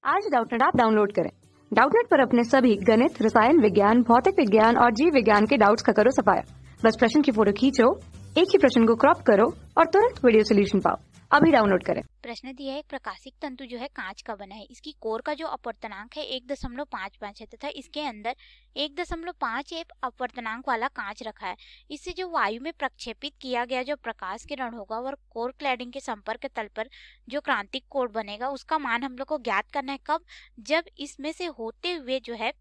आज Doubtnut app download करें। Doubtnut पर अपने सभी गणित, रसायन विज्ञान, भौतिक विज्ञान और जीव विज्ञान के डाउट्स का करो सफाया। बस प्रश्न की फोटो खींचो, एक ही प्रश्न को क्रॉप करो और तुरंत वीडियो सोल्यूशन पाओ। अभी डाउनलोड करें। प्रश्न दिया है एक प्रकाशिक तंतु जो है कांच का बना है। इसकी कोर का जो अपवर्तनांक है 1.55 है तथा इसके अंदर 1.5 अपवर्तनांक वाला कांच रखा है। इससे जो वायु में प्रक्षेपित किया गया जो प्रकाश किरण होगा वह कोर क्लैडिंग के संपर्क तल पर जो क्रांतिक कोण बनेगा उसका मान हम लोग को ज्ञात करना है। कब? जब इसमें से होते हुए जो है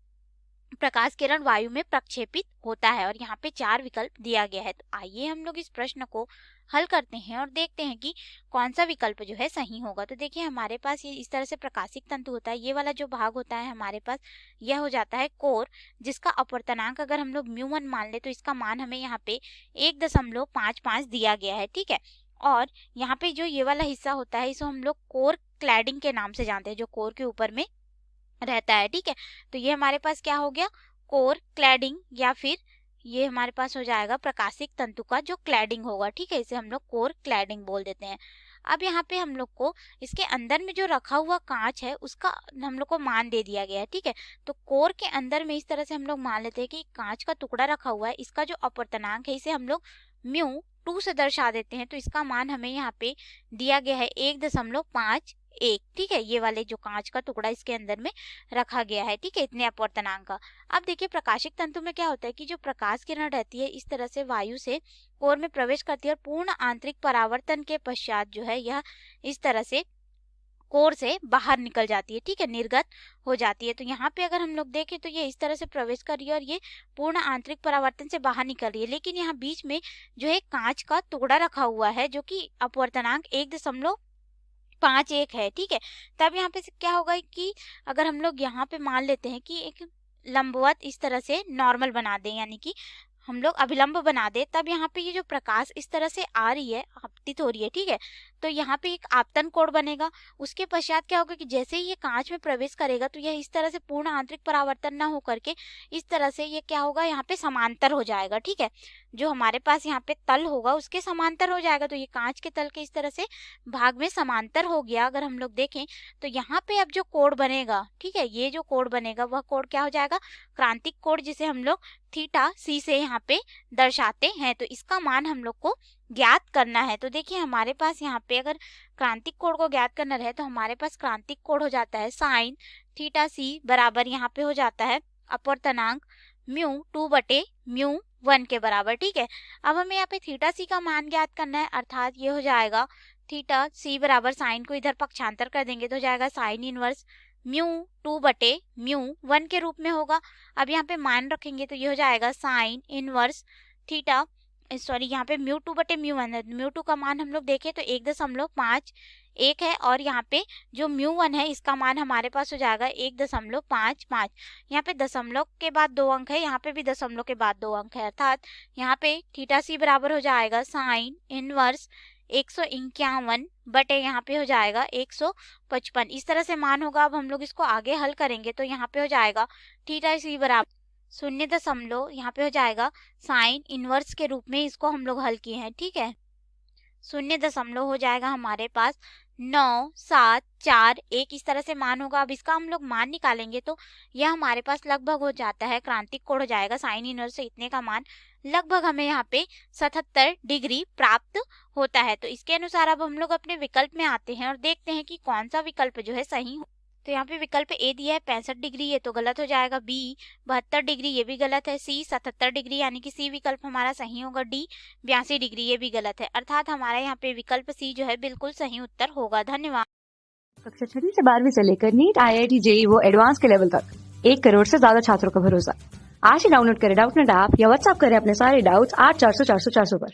प्रकाश किरण वायु में प्रक्षेपित होता है। और यहाँ पे 4 विकल्प दिया गया है। तो आइए हम लोग इस प्रश्न को हल करते हैं और देखते हैं कि कौन सा विकल्प जो है सही होगा। तो देखिए हमारे पास ये इस तरह से प्रकाशिक तंतु होता है। ये वाला जो भाग होता है हमारे पास यह हो जाता है कोर, जिसका अपवर्तनांक अगर हम लोग μ1 मान ले तो इसका मान हमें यहाँ पे 1.55 दिया गया है। ठीक है। और यहाँ पे जो ये वाला हिस्सा होता है इसको हम लोग कोर क्लैडिंग के नाम से जानते हैं, जो कोर के ऊपर में रहता है। ठीक है। तो ये हमारे पास क्या हो गया, कोर क्लैडिंग, या फिर ये हमारे पास हो जाएगा प्रकाशिक तंतु का जो क्लैडिंग होगा। ठीक है, इसे हम लोग कोर क्लैडिंग बोल देते हैं। अब यहाँ पे हम लोग को इसके अंदर में जो रखा हुआ कांच है उसका हम लोग को मान दे दिया गया है। ठीक है। तो कोर के अंदर में इस तरह से हम लोग मान लेते हैं कि कांच का टुकड़ा रखा हुआ है, इसका जो अपवर्तनांक है इसे हम लोग μ2 से दर्शा देते हैं। तो इसका मान हमें यहाँ पे दिया गया है 1.51। ठीक है, ये वाले जो कांच का टुकड़ा इसके अंदर में रखा गया है। ठीक है, इतने अपवर्तनांक का। अब देखिए प्रकाशिक तंतु में क्या होता है कि जो प्रकाश किरण रहती है इस तरह से वायु से कोर में प्रवेश करती है और पूर्ण आंतरिक परावर्तन के पश्चात जो है यह इस तरह से कोर से बाहर निकल जाती है। ठीक है, निर्गत हो जाती है। तो यहाँ पे अगर हम लोग देखें तो ये इस तरह से प्रवेश कर रही है और ये पूर्ण आंतरिक परावर्तन से बाहर निकल रही है। लेकिन यहाँ बीच में जो है कांच का टुकड़ा रखा हुआ है जो कि अपवर्तनांक 1.51 है। ठीक है। तब यहाँ पे क्या होगा कि अगर हम लोग यहाँ पे मान लेते हैं कि एक लंबवत इस तरह से नॉर्मल बना दें, यानी कि हम लोग अभिलंब बना दे, तब यहाँ पे ये जो प्रकाश इस तरह से आ रही है, आपतित हो रही है। ठीक है। तो यहाँ पे एक आपतन कोण बनेगा। उसके पश्चात क्या होगा कि जैसे ही ये कांच में प्रवेश करेगा तो यह इस तरह से पूर्ण आंतरिक परावर्तन ना हो करके इस तरह से ये क्या होगा, यहाँ पे समांतर हो जाएगा। ठीक है, जो हमारे पास यहाँ पे तल होगा उसके समांतर हो जाएगा। तो ये कांच के तल के इस तरह से भाग में समांतर हो गया। अगर हम लोग देखें तो यहाँ पे अब जो कोण बनेगा, ठीक है, ये जो कोण बनेगा वह कोण क्या हो जाएगा, क्रांतिक कोण, जिसे हम लोग थीटा सी से यहाँ पे दर्शाते हैं। तो इसका मान हम लोग को ज्ञात करना है। तो देखिए हमारे पास यहाँ पे अगर क्रांतिक कोण को ज्ञात करना रहे तो हमारे पास क्रांतिक कोण हो जाता है साइन थीटा सी बराबर यहाँ पे हो जाता है अपवर्तनांक μ2/μ1 के बराबर। ठीक है। अब हमें यहाँ पे थीटा सी का मान ज्ञात करना है, अर्थात ये हो जाएगा थीटा सी बराबर साइन को इधर पक्षांतर कर देंगे तो हो जाएगा साइन इनवर्स μ2/μ1 के रूप में होगा। अब यहाँ पे मान रखेंगे तो ये हो जाएगा साइन इनवर्स थीटा, सॉरी यहाँ पे μ2/μ1 है। μ2 का मान हम लोग देखें तो 1.51 है और यहाँ पे जो μ1 है इसका मान हमारे पास हो जाएगा 1.55। यहाँ पे दशमलव के बाद 2 अंक है, यहाँ पे भी दशमलव के बाद 2 अंक है, अर्थात यहाँ पे थीटा सी बराबर हो जाएगा साइन इनवर्स 151 बटे यहाँ पे हो जाएगा 155। इस तरह से मान होगा। अब हम लोग इसको आगे हल करेंगे तो यहाँ पे हो जाएगा थीटा सी बराबर 0 यहाँ पे हो जाएगा साइन इनवर्स के रूप में इसको हम लोग हल किए हैं। ठीक है, 0 हो जाएगा हमारे पास 9, 7, 4, 1 इस तरह से मान होगा। अब इसका हम लोग मान निकालेंगे तो यह हमारे पास लगभग हो जाता है, क्रांतिक कोण हो जाएगा साइन इनवर्स से इतने का मान लगभग हमें यहाँ पे 77 डिग्री प्राप्त होता है। तो इसके अनुसार अब हम लोग अपने विकल्प में आते हैं और देखते हैं कि कौन सा विकल्प जो है सही हो। तो यहाँ पे विकल्प ए दिया है 65 डिग्री, ये तो गलत हो जाएगा। बी 72 डिग्री, ये भी गलत है। सी 77 डिग्री यानी कि सी विकल्प हमारा सही होगा। डी 82 डिग्री, ये भी गलत है। अर्थात हमारा यहाँ पे विकल्प सी जो है बिल्कुल सही उत्तर होगा। धन्यवाद। कक्षा 6 से 12वीं से लेकर नीट, IIT, JEE वो एडवांस के लेवल तक 1 करोड़ से ज्यादा छात्रों का भरोसा। आज ही डाउनलोड करें डाउटनेट ऐप या व्हाट्सएप करें अपने सारे डाउट्स 8400 400 400 पर।